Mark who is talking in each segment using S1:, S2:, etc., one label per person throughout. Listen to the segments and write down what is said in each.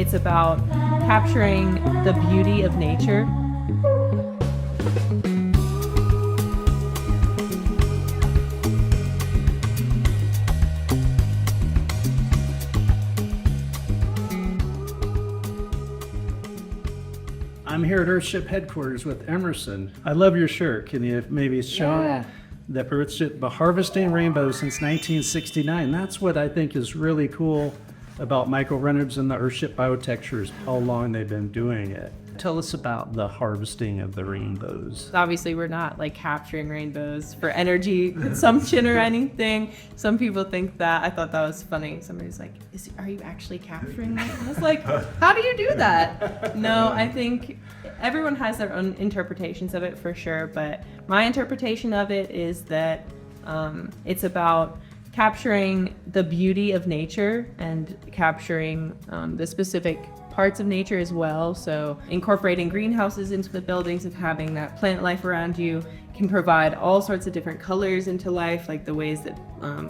S1: It's about capturing the beauty of nature.
S2: I'm here at Earthship headquarters with Emerson. I love your shirt. Can you maybe show that Earthship been harvesting rainbows since 1969? That's what I think is really cool about Michael Reynolds and the Earthship biotextures, how long they've been doing it. Tell us about the harvesting of the rainbows.
S1: Obviously, we're not like capturing rainbows for energy consumption or anything. Some people think that. I thought that was funny. Somebody's like, are you actually capturing them? I was like, how do you do that? No, I think everyone has their own interpretations of it for sure. But my interpretation of it is that it's about capturing the beauty of nature and capturing the specific parts of nature as well. So incorporating greenhouses into the buildings and having that plant life around you can provide all sorts of different colors into life, like the ways that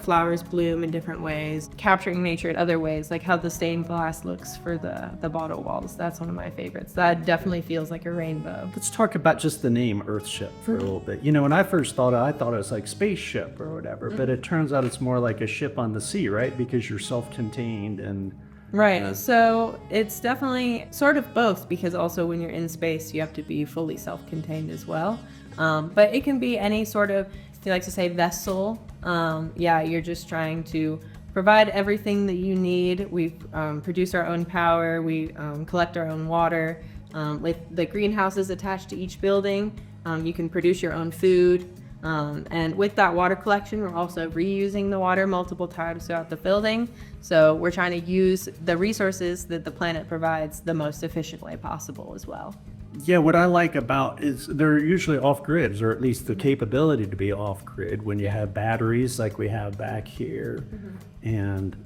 S1: flowers bloom in different ways, capturing nature in other ways, like how the stained glass looks for the bottle walls. That's one of my favorites. That definitely feels like a rainbow.
S2: Let's talk about just the name Earthship for a little bit. You know, when I first thought I thought it was like spaceship or whatever, but it turns out it's more like a ship on the sea, right? Because you're self-contained and
S1: Right, so it's definitely sort of both, because also when you're in space, you have to be fully self-contained as well. But it can be any sort of, if you like to say, vessel. You're just trying to provide everything that you need. We produce our own power, we collect our own water. With the greenhouses attached to each building, you can produce your own food. And with that water collection, we're also reusing the water multiple times throughout the building. So we're trying to use the resources that the planet provides the most efficient way possible as well.
S2: yeah, what I like about is they're usually off-grids, or at least the capability to be off-grid when you have batteries like we have back here, and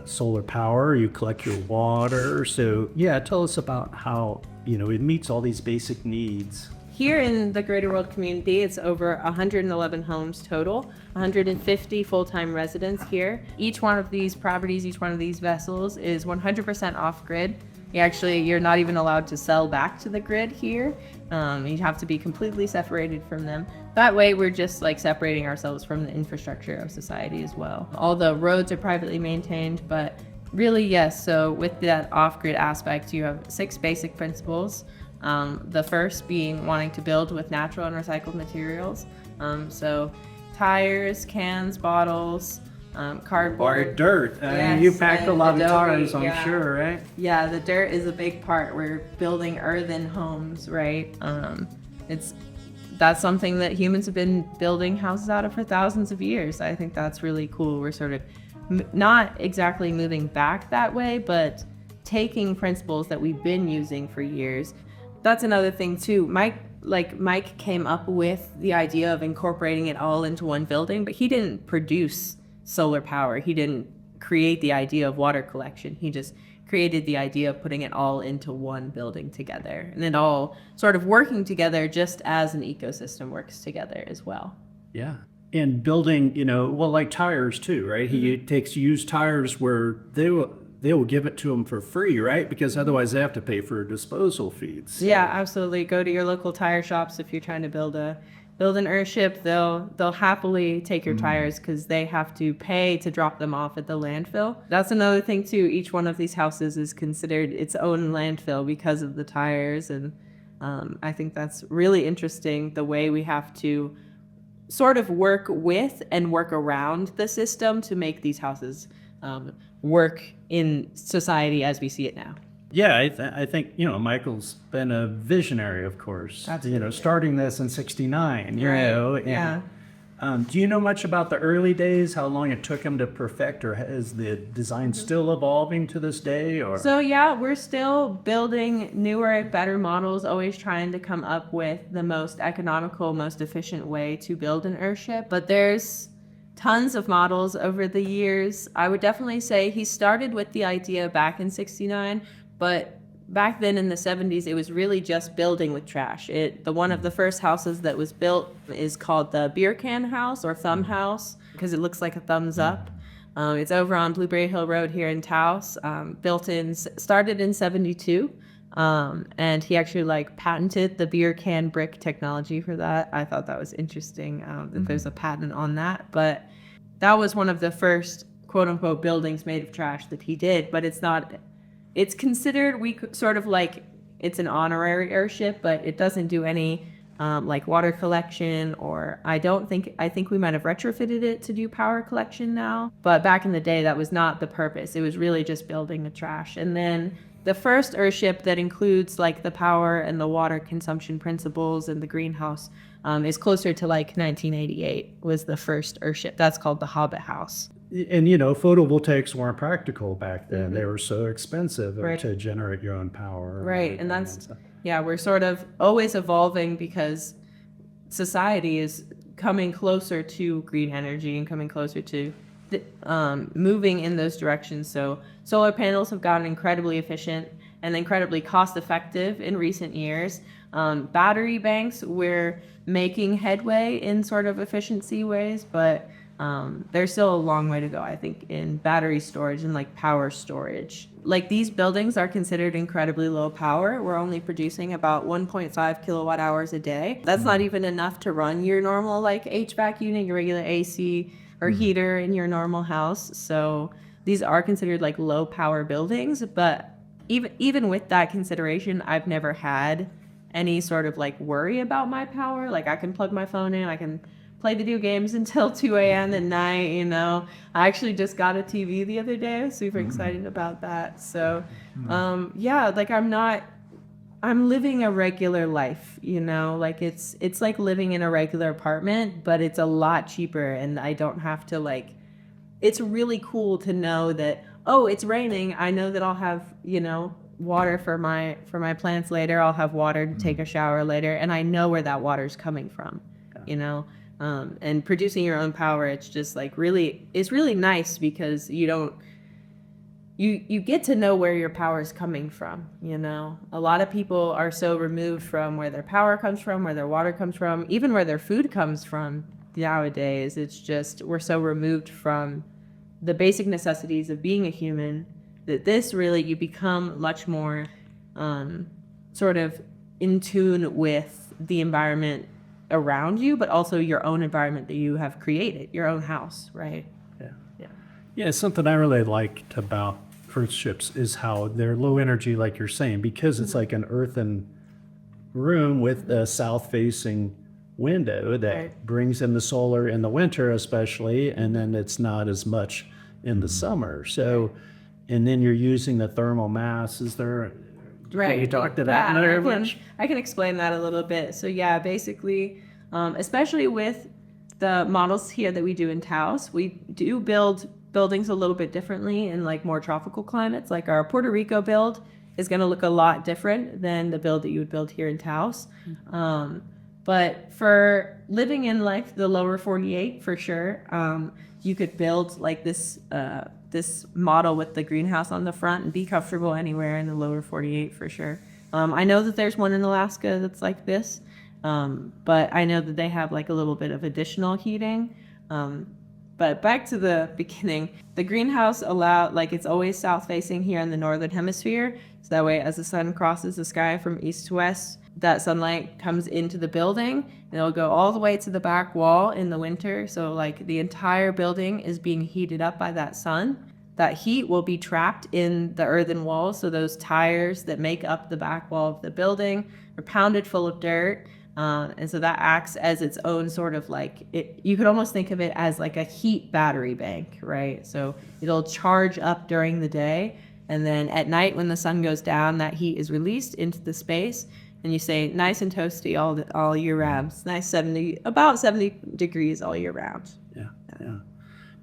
S2: solar power, you collect your water. So yeah, tell us about how, you know, it meets all these basic needs.
S1: Here in the Greater World community, it's over 111 homes total, 150 full-time residents here. Each one of these properties, each one of these vessels is 100% off-grid. You're not even allowed to sell back to the grid here. You have to be completely separated from them. That way, we're just like separating ourselves from the infrastructure of society as well. All the roads are privately maintained, but really, yes. So with that off-grid aspect, you have 6 basic principles. The first being wanting to build with natural and recycled materials. So tires, cans, bottles, cardboard.
S2: Or dirt.
S1: Yes,
S2: You packed a lot of
S1: adobe,
S2: tires, I'm
S1: yeah.
S2: sure, right?
S1: Yeah, the dirt is a big part. We're building earthen homes, right? That's something that humans have been building houses out of for thousands of years. I think that's really cool. We're sort of not exactly moving back that way, but taking principles that we've been using for years. That's another thing too. Mike came up with the idea of incorporating it all into one building, but he didn't produce solar power. He didn't create the idea of water collection. He just created the idea of putting it all into one building together, and it all sort of working together just as an ecosystem works together as well.
S2: Yeah. And building, you know, well, like tires too, right? He takes used tires where they will give it to them for free, right? Because otherwise they have to pay for disposal fees.
S1: Yeah, absolutely. Go to your local tire shops if you're trying to build an Earthship. They'll happily take your tires because they have to pay to drop them off at the landfill. That's another thing too. Each one of these houses is considered its own landfill because of the tires, and I think that's really interesting, the way we have to sort of work with and work around the system to make these houses work in society as we see it now.
S2: Yeah, I think, you know, Michael's been a visionary, of course.
S1: Absolutely.
S2: You know, starting this in '69, you
S1: Right.
S2: know. And,
S1: Yeah.
S2: do you know much about the early days, how long it took him to perfect, or is the design still evolving to this day? Or
S1: So yeah, we're still building newer, better models, always trying to come up with the most economical, most efficient way to build an Earthship. But there's tons of models over the years. I would definitely say he started with the idea back in '69, but back then in the 70s, it was really just building with trash. One of the first houses that was built is called the beer can house or thumb house because it looks like a thumbs up. It's over on Blueberry Hill Road here in Taos. Started in 72. And he actually like patented the beer can brick technology for that. I thought that was interesting, that there's a patent on that. But that was one of the first quote unquote buildings made of trash that he did. But it's considered, sort of like, it's an honorary airship, but it doesn't do any like water collection, or I think we might have retrofitted it to do power collection now. But back in the day, that was not the purpose. It was really just building the trash. And then the first Earthship that includes like the power and the water consumption principles and the greenhouse is closer to like 1988 was the first Earthship. That's called the Hobbit House.
S2: And photovoltaics weren't practical back then. They were so expensive to generate your own power.
S1: Right, and that's, yeah, we're sort of always evolving because society is coming closer to green energy and coming closer to moving in those directions. So solar panels have gotten incredibly efficient and incredibly cost effective in recent years. Battery banks, we're making headway in sort of efficiency ways, but there's still a long way to go, I think, in battery storage and like power storage. Like these buildings are considered incredibly low power. We're only producing about 1.5 kilowatt hours a day. That's not even enough to run your normal like HVAC unit, your regular AC or heater in your normal house. So these are considered like low power buildings, but even with that consideration, I've never had any sort of like worry about my power. Like I can plug my phone in, I can play video games until 2 a.m. at night, I actually just got a TV the other day. I was super excited about that. So, yeah, like I'm living a regular life, like it's like living in a regular apartment, but it's a lot cheaper and I don't have to like, it's really cool to know that, oh, it's raining. I know that I'll have, water for my plants later. I'll have water to take a shower later. And I know where that water's coming from, and producing your own power, it's just like it's really nice because you get to know where your power is coming from. A lot of people are so removed from where their power comes from, where their water comes from, even where their food comes from nowadays. It's just, we're so removed from the basic necessities of being a human that this really, you become much more sort of in tune with the environment around you, but also your own environment that you have created, your own house, right?
S2: Yeah, something I really liked about Earthships is how they're low energy, like you're saying, because it's like an earthen room with a south-facing window that brings in the solar in the winter especially, and then it's not as much in the summer. So, and then you're using the thermal mass. Is there... Can you talk to that very much?
S1: I can explain that a little bit. So yeah, basically, especially with the models here that we do in Taos, we do build buildings a little bit differently in like more tropical climates. Like our Puerto Rico build is going to look a lot different than the build that you would build here in Taos. But for living in like the lower 48, for sure, you could build like this model with the greenhouse on the front and be comfortable anywhere in the lower 48 for sure. I know that there's one in Alaska that's like this, but I know that they have like a little bit of additional heating. But back to the beginning, the greenhouse it's always south facing here in the northern hemisphere. So that way, as the sun crosses the sky from east to west, that sunlight comes into the building and it'll go all the way to the back wall in the winter. So like the entire building is being heated up by that sun. That heat will be trapped in the earthen walls. So those tires that make up the back wall of the building are pounded full of dirt. And so that acts as its own sort of like, you could almost think of it as like a heat battery bank, right? So it'll charge up during the day. And then at night when the sun goes down, that heat is released into the space. And you say nice and toasty all year round. It's nice about 70 degrees all year round.
S2: Yeah.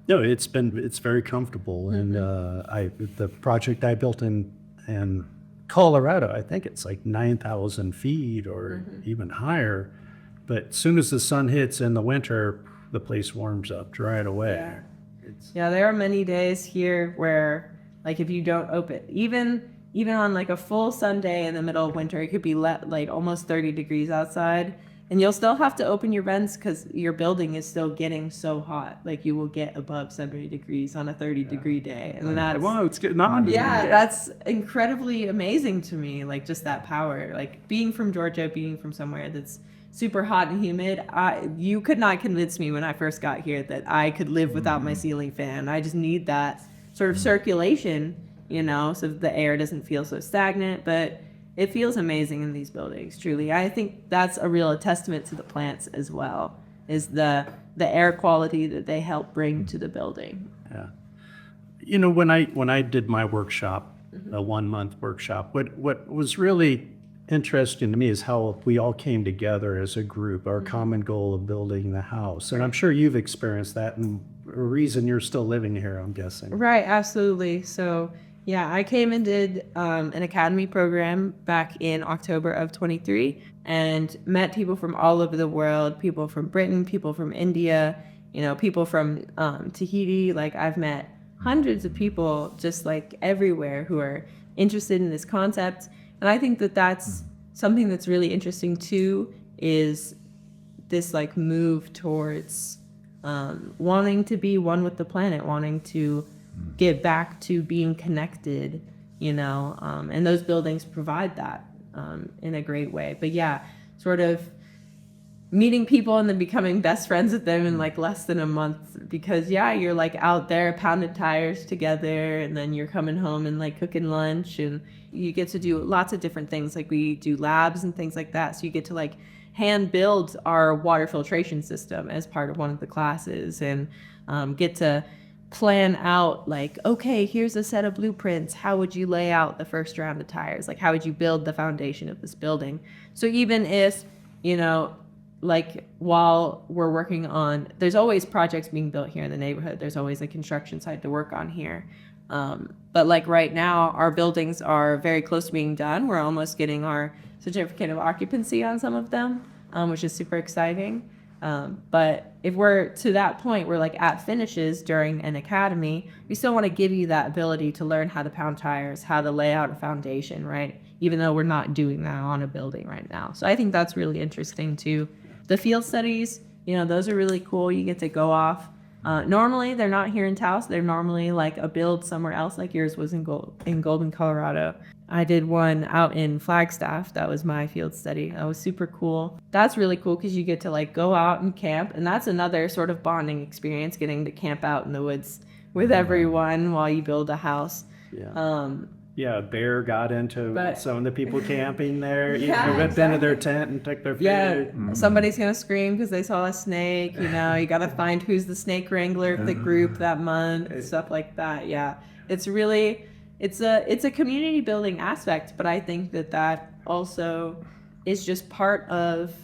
S2: No, it's very comfortable. And the project I built in Colorado, I think it's like 9,000 feet or even higher. But as soon as the sun hits in the winter, the place warms up right away.
S1: Yeah, there are many days here where, like, if you don't open, even on like a full sun day in the middle of winter, it could be like almost 30 degrees outside. And you'll still have to open your vents because your building is still getting so hot. Like you will get above 70 degrees on a 30-degree day. And that's,
S2: Wow, it's getting on.
S1: yeah, that's incredibly amazing to me. Like just that power, like being from Georgia, being from somewhere that's super hot and humid. You could not convince me when I first got here that I could live without my ceiling fan. I just need that sort of circulation, you know, so the air doesn't feel so stagnant, but it feels amazing in these buildings, truly. I think that's a real testament to the plants as well, is the air quality that they help bring to the building.
S2: Yeah. You know, when I did my workshop, a 1-month workshop, what was really interesting to me is how we all came together as a group, our common goal of building the house. And I'm sure you've experienced that, and a reason you're still living here, I'm guessing.
S1: Right, absolutely. So yeah, I came and did an academy program back in October of 23 and met people from all over the world, people from Britain, people from India, you know, people from Tahiti. Like I've met hundreds of people just like everywhere who are interested in this concept. And I think that that's something that's really interesting too, is this like move towards wanting to be one with the planet, wanting to get back to being connected, you know, and those buildings provide that in a great way. But yeah, sort of meeting people and then becoming best friends with them in like less than a month, because yeah, you're like out there pounding tires together, and then you're coming home and like cooking lunch, and you get to do lots of different things. Like we do labs and things like that. So you get to like hand build our water filtration system as part of one of the classes, and get to plan out like, okay, here's a set of blueprints. How would you lay out the first round of tires? Like, how would you build the foundation of this building? So even if, you know, like while we're working on, there's always projects being built here in the neighborhood. There's always a construction site to work on here. But like right now, our buildings are very close to being done. We're almost getting our certificate of occupancy on some of them, which is super exciting. But if we're to that point, we're like at finishes during an academy, we still want to give you that ability to learn how to pound tires, how to lay out a foundation, right? Even though we're not doing that on a building right now. So I think that's really interesting too. The field studies, you know, those are really cool. You get to go off. Normally, they're not here in Taos. They're normally like a build somewhere else, like yours was in Golden, Colorado. I did one out in Flagstaff. That was my field study. That was super cool. That's really cool because you get to like go out and camp. And that's another sort of bonding experience, getting to camp out in the woods with everyone while you build a house.
S2: Yeah. Yeah, a bear got into some of the people camping there.
S1: Yeah,
S2: Ripped into their tent and took their food.
S1: Yeah, somebody's gonna scream because they saw a snake. You know, you gotta find who's the snake wrangler of the group that month, stuff like that. Yeah, it's really, it's a community building aspect, but I think that also is just part of.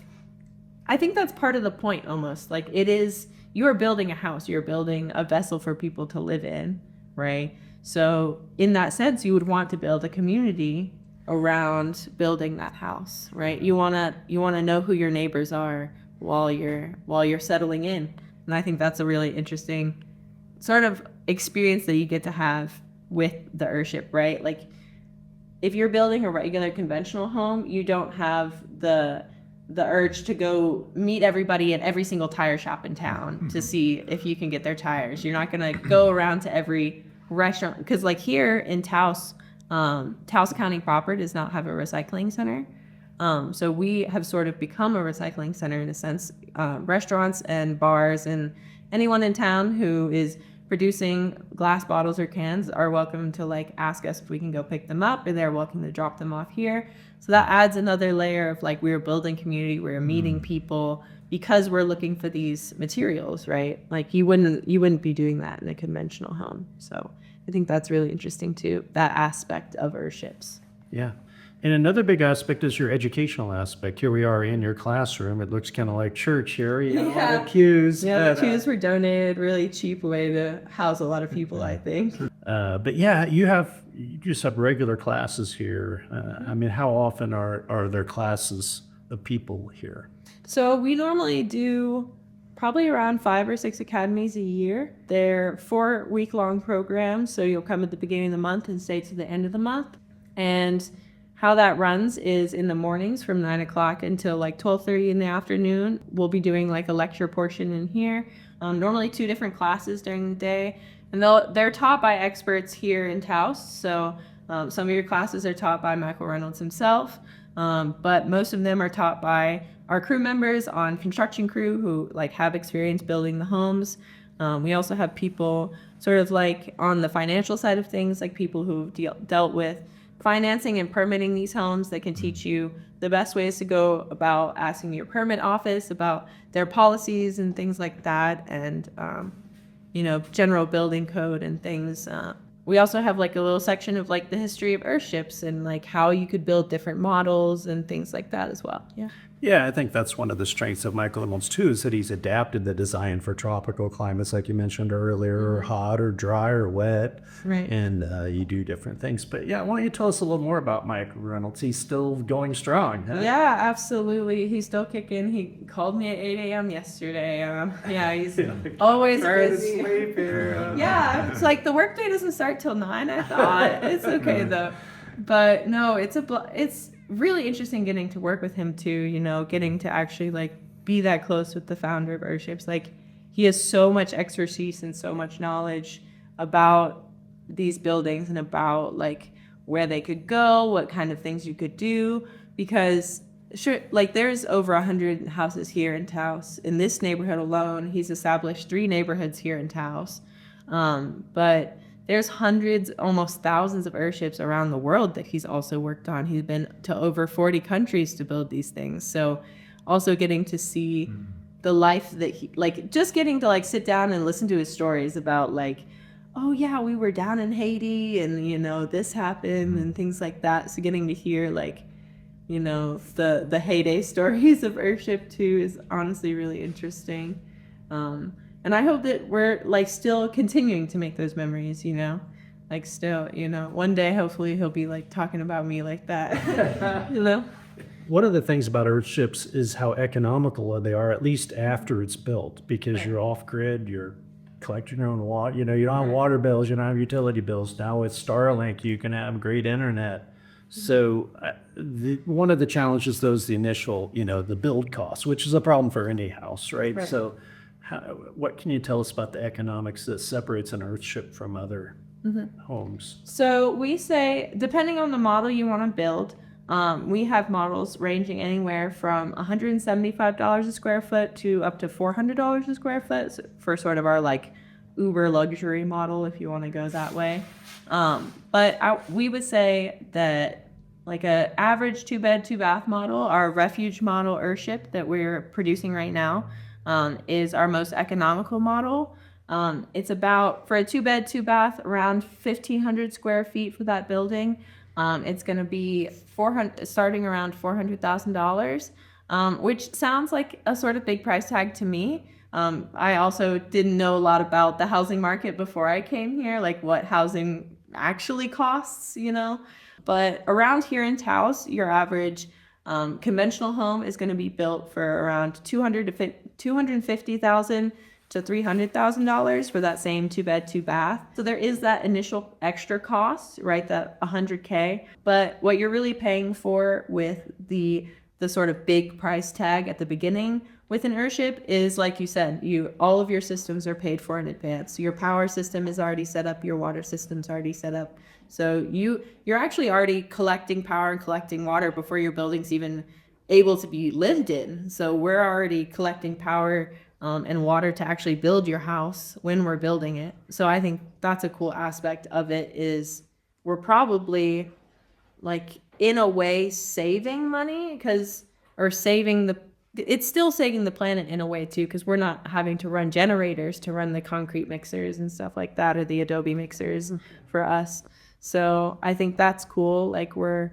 S1: I think that's part of the point almost. Like it is, you are building a house, you're building a vessel for people to live in, right? So in that sense, you would want to build a community around building that house, right? You wanna know who your neighbors are while you're settling in. And I think that's a really interesting sort of experience that you get to have with the Earthship, right? Like if you're building a regular conventional home, you don't have the urge to go meet everybody at every single tire shop in town to see if you can get their tires. You're not gonna go around to every restaurant, because like here in Taos, Taos County proper does not have a recycling center. So we have sort of become a recycling center in a sense. Restaurants and bars and anyone in town who is producing glass bottles or cans are welcome to like ask us if we can go pick them up, and they're welcome to drop them off here. So that adds another layer of like, we're building community, we're meeting people because we're looking for these materials, right? Like you wouldn't be doing that in a conventional home. So I think that's really interesting too, that aspect of Earthships.
S2: Yeah. And another big aspect is your educational aspect. Here we are in your classroom. It looks kind of like church here. You know, all the pews.
S1: Yeah, the pews were donated. Really cheap way to house a lot of people, I think.
S2: But yeah, you just have regular classes here. I mean, how often are there classes of people here?
S1: So we normally do probably around 5 or 6 academies a year. They're 4-week-long programs. So you'll come at the beginning of the month and stay to the end of the month. And how that runs is in the mornings from 9 o'clock until like 12:30 in the afternoon. We'll be doing like a lecture portion in here. Normally 2 different classes during the day. And they're taught by experts here in Taos. So some of your classes are taught by Michael Reynolds himself. But most of them are taught by our crew members on construction crew who like have experience building the homes. We also have people sort of like on the financial side of things, like people who've dealt with financing and permitting these homes that can teach you the best ways to go about asking your permit office about their policies and things like that, and general building code and things. We also have like a little section of like the history of Earthships and like how you could build different models and things like that as well. Yeah.
S2: Yeah, I think that's one of the strengths of Michael Reynolds too, is that he's adapted the design for tropical climates, like you mentioned earlier, or hot or dry or wet.
S1: Right.
S2: And you do different things. But yeah, why don't you tell us a little more about Michael Reynolds? He's still going strong, huh?
S1: Yeah, absolutely. He's still kicking. He called me at 8 a.m. yesterday. He's always busy. Yeah, it's like the workday doesn't start till 9, I thought. It's okay though. But no, it's really interesting getting to work with him too, getting to actually like be that close with the founder of Earthships. Like he has so much expertise and so much knowledge about these buildings and about like where they could go, what kind of things you could do, because sure, like there's over 100 houses here in Taos. In this neighborhood alone, he's established 3 neighborhoods here in Taos. But there's hundreds, almost thousands of Earthships around the world that he's also worked on. He's been to over 40 countries to build these things. So also getting to see the life that he, like just getting to like sit down and listen to his stories about like, oh yeah, we were down in Haiti and, this happened and things like that. So getting to hear like, the heyday stories of Earthship too is honestly really interesting. And I hope that we're like still continuing to make those memories, like still, one day hopefully he'll be like talking about me like that,
S2: One of the things about Earthships is how economical they are, at least after it's built, because you're off grid, you're collecting your own water, you don't have water bills, you don't have utility bills. Now with Starlink, you can have great internet. So one of the challenges though is the initial, the build cost, which is a problem for any house, right? So what can you tell us about the economics that separates an Earthship from other homes?
S1: So we say, depending on the model you want to build, we have models ranging anywhere from $175 a square foot to up to $400 a square foot for sort of our like uber luxury model, if you want to go that way. But we would say that like a average 2-bed, 2-bath model, our refuge model Earthship that we're producing right now, is our most economical model. It's about, for a 2-bed, 2-bath, around 1,500 square feet for that building. It's going to be starting around $400,000, which sounds like a sort of big price tag to me. I also didn't know a lot about the housing market before I came here, like what housing actually costs, But around here in Taos, your average conventional home is going to be built for around $250,000 to $300,000 for that same 2-bed, 2-bath. So there is that initial extra cost, right? That $100K. But what you're really paying for with the sort of big price tag at the beginning with an Earthship is, like you said, all of your systems are paid for in advance. Your power system is already set up. Your water system's already set up. So you're actually already collecting power and collecting water before your building's even able to be lived in. So we're already collecting power and water to actually build your house when we're building it. So I think that's a cool aspect of it, is we're probably like in a way saving money it's still saving the planet in a way too, because we're not having to run generators to run the concrete mixers and stuff like that, or the Adobe mixers for us. So I think that's cool. Like we're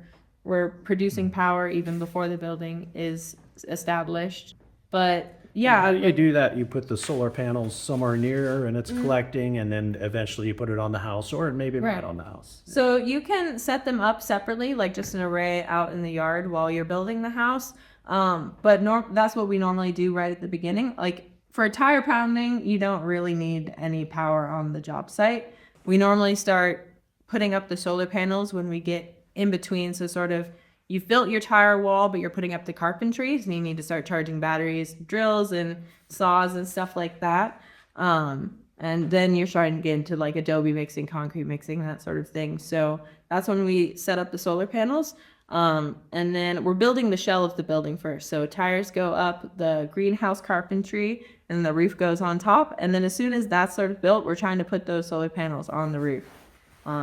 S1: producing power even before the building is established. But yeah.
S2: How do you do that? You put the solar panels somewhere near and it's collecting, and then eventually you put it on the house, or maybe not on the house.
S1: So you can set them up separately, like just an array out in the yard while you're building the house. But that's what we normally do right at the beginning. Like for tire pounding, you don't really need any power on the job site. We normally start putting up the solar panels when we get in between. So sort of you've built your tire wall, but you're putting up the carpentry, and you need to start charging batteries, drills, and saws and stuff like that. And then you're starting to get into like adobe mixing, concrete mixing, that sort of thing. So that's when we set up the solar panels. And then we're building the shell of the building first. So tires go up, the greenhouse carpentry, and the roof goes on top. And then as soon as that's sort of built, we're trying to put those solar panels on the roof.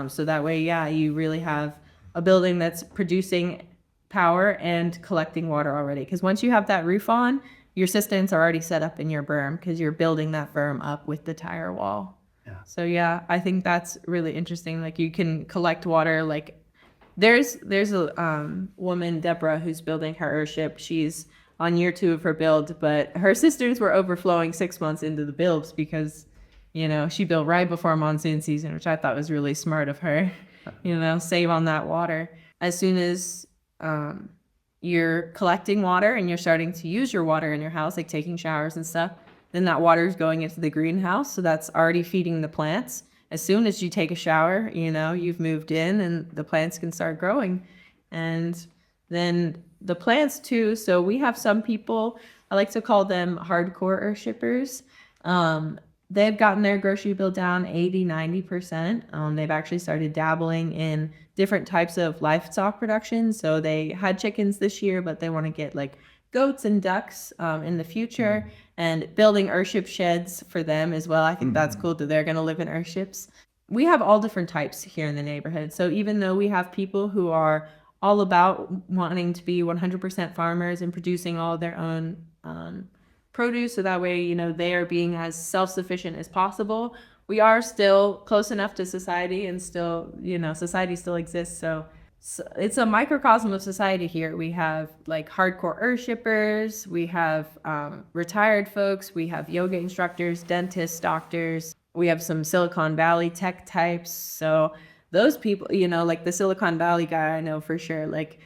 S1: So that way, yeah, you really have a building that's producing power and collecting water already. Because once you have that roof on, your cisterns are already set up in your berm because you're building that berm up with the tire wall.
S2: Yeah.
S1: So yeah, I think that's really interesting. Like you can collect water. Like there's a woman, Deborah, who's building her Earthship. She's on year 2 of her build, but her cisterns were overflowing 6 months into the builds because, you know, she built right before monsoon season, which I thought was really smart of her. You know, save on that water. As soon as you're collecting water and you're starting to use your water in your house, like taking showers and stuff, then that water is going into the greenhouse. So that's already feeding the plants. As soon as you take a shower, you know, you've moved in and the plants can start growing. And then the plants too. So we have some people, I like to call them hardcore Earthshippers. They've gotten their grocery bill down 80-90%. They've actually started dabbling in different types of livestock production. So they had chickens this year, but they want to get like goats and ducks in the future, and building Earthship sheds for them as well. I think that's cool that they're going to live in Earthships. We have all different types here in the neighborhood. So even though we have people who are all about wanting to be 100% farmers and producing all their own produce, so that way, you know, they are being as self-sufficient as possible, we are still close enough to society, and still, you know, society still exists. So it's a microcosm of society here. We have like hardcore Earthshippers, we have retired folks, we have yoga instructors, dentists, doctors, we have some Silicon Valley tech types. So those people, you know, like the Silicon Valley guy, I know for sure, like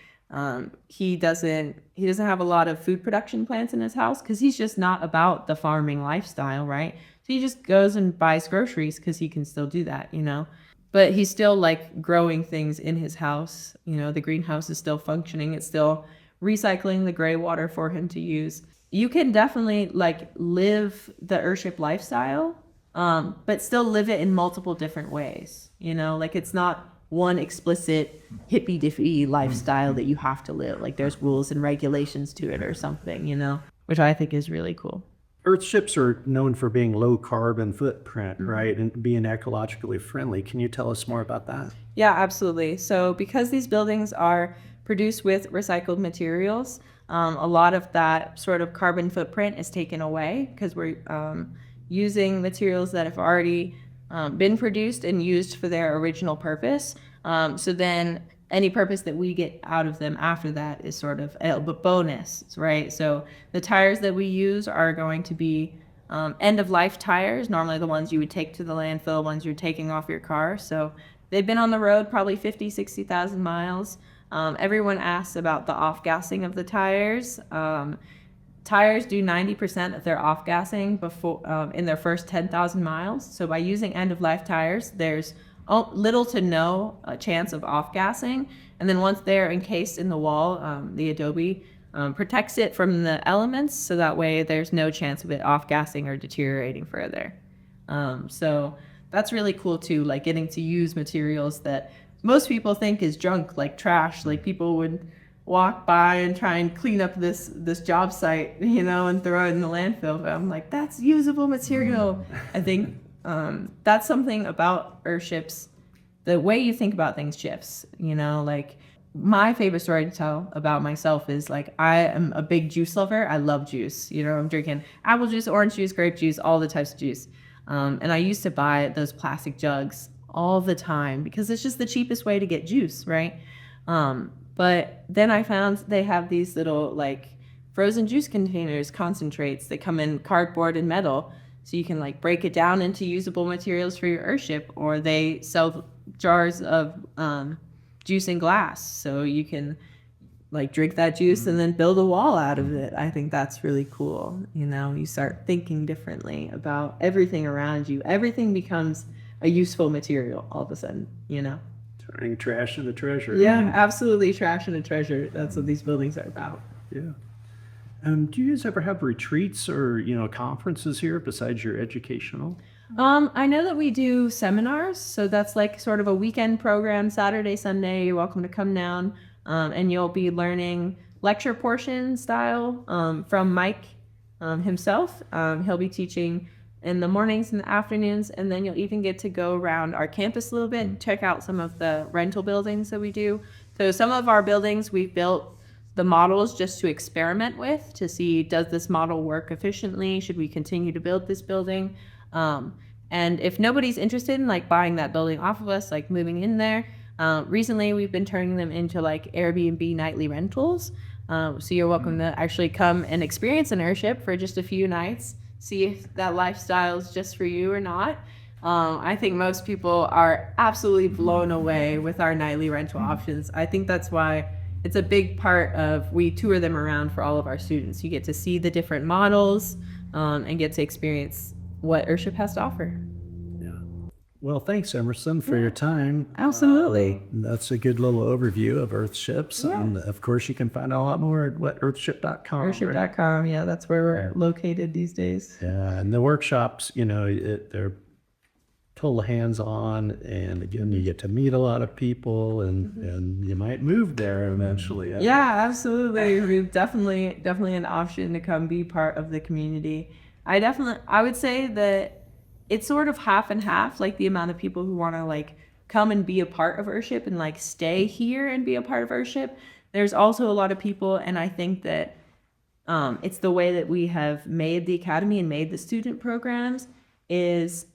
S1: he doesn't have a lot of food production plants in his house because he's just not about the farming lifestyle, right? So he just goes and buys groceries because he can still do that, you know. But he's still like growing things in his house. You know, the greenhouse is still functioning. It's still recycling the gray water for him to use. You can definitely like live the Earthship lifestyle, but still live it in multiple different ways. You know, like it's not one explicit hippy dippy lifestyle that you have to live. Like there's rules and regulations to it or something, you know, which I think is really cool.
S2: Earthships are known for being low carbon footprint, right? And being ecologically friendly. Can you tell us more about that?
S1: Yeah, absolutely. So because these buildings are produced with recycled materials, a lot of that sort of carbon footprint is taken away because we're using materials that have already been produced and used for their original purpose. So then any purpose that we get out of them after that is sort of a bonus, right? So the tires that we use are going to be end-of-life tires, normally the ones you would take to the landfill, ones you're taking off your car. So they've been on the road probably 50, 60,000 miles. Everyone asks about the off-gassing of the tires. Tires do 90% of their off-gassing before in their first 10,000 miles. So by using end-of-life tires, there's little to no chance of off-gassing. And then once they're encased in the wall, the adobe protects it from the elements, so that way there's no chance of it off-gassing or deteriorating further. So that's really cool too, like getting to use materials that most people think is junk, like trash. Like people would walk by and try and clean up this job site, you know, and throw it in the landfill. But I'm like, that's usable material. I think that's something about Earthships. The way you think about things shifts, you know, like my favorite story to tell about myself is like, I am a big juice lover. I love juice. You know, I'm drinking apple juice, orange juice, grape juice, all the types of juice. And I used to buy those plastic jugs all the time because it's just the cheapest way to get juice, right? But then I found they have these little like frozen juice containers, concentrates that come in cardboard and metal. So you can like break it down into usable materials for your Earthship, or they sell jars of juice in glass. So you can like drink that juice and then build a wall out of it. I think that's really cool. You know, you start thinking differently about everything around you. Everything becomes a useful material all of a sudden, you know?
S2: Turning trash into treasure.
S1: Yeah, absolutely, trash and a treasure. That's what these buildings are about.
S2: Yeah. Do you guys ever have retreats or, conferences here besides your educational?
S1: I know that we do seminars, so that's like sort of a weekend program, Saturday, Sunday. You're welcome to come down, and you'll be learning lecture portion style from Mike himself. He'll be teaching in the mornings and the afternoons, and then you'll even get to go around our campus a little bit and check out some of the rental buildings that we do. So some of our buildings we've built the models just to experiment with, to see, does this model work efficiently? Should we continue to build this building? And if nobody's interested in like buying that building off of us, like moving in there, recently we've been turning them into like Airbnb nightly rentals. So you're welcome to actually come and experience an Earthship for just a few nights, see if that lifestyle is just for you or not. I think most people are absolutely blown away with our nightly rental options. I think that's why it's a big part of, we tour them around for all of our students. You get to see the different models and get to experience what Earthship has to offer.
S2: Yeah. Well, thanks, Emerson, for your time.
S1: Absolutely.
S2: That's a good little overview of Earthships.
S1: Yeah.
S2: And of course, you can find out a lot more at earthship.com.
S1: Earthship.com. Yeah, that's where we're located these days.
S2: Yeah, and the workshops, they're total hands-on, and again, you get to meet a lot of people, and you might move there eventually.
S1: Yeah, absolutely. I mean, definitely an option to come be part of the community. I would say that it's sort of half and half, like the amount of people who want to like come and be a part of Earthship and like stay here and be a part of Earthship. There's also a lot of people, and I think that it's the way that we have made the academy and made the student programs is,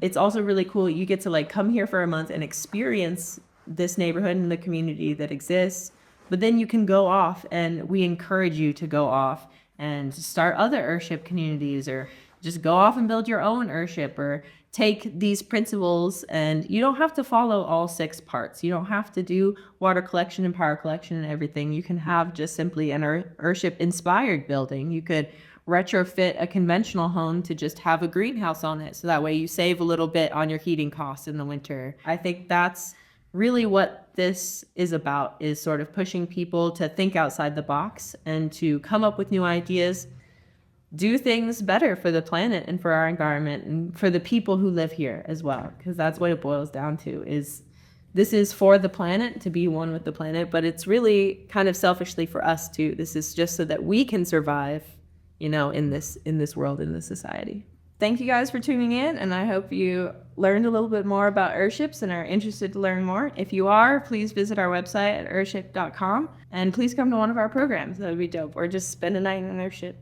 S1: it's also really cool. You get to like come here for a month and experience this neighborhood and the community that exists, but then you can go off, and we encourage you to go off and start other Earthship communities, or just go off and build your own Earthship, or take these principles, and you don't have to follow all 6 parts. You don't have to do water collection and power collection and everything. You can have just simply an Earthship inspired building. You could retrofit a conventional home to just have a greenhouse on it, so that way you save a little bit on your heating costs in the winter. I think that's really what this is about, is sort of pushing people to think outside the box and to come up with new ideas, do things better for the planet and for our environment and for the people who live here as well, because that's what it boils down to. Is this is for the planet, to be one with the planet, but it's really kind of selfishly for us too. This is just so that we can survive, in this world, in this society. Thank you guys for tuning in, and I hope you learned a little bit more about Earthships and are interested to learn more. If you are, please visit our website at earthship.com, and please come to one of our programs. That would be dope. Or just spend a night in an Earthship.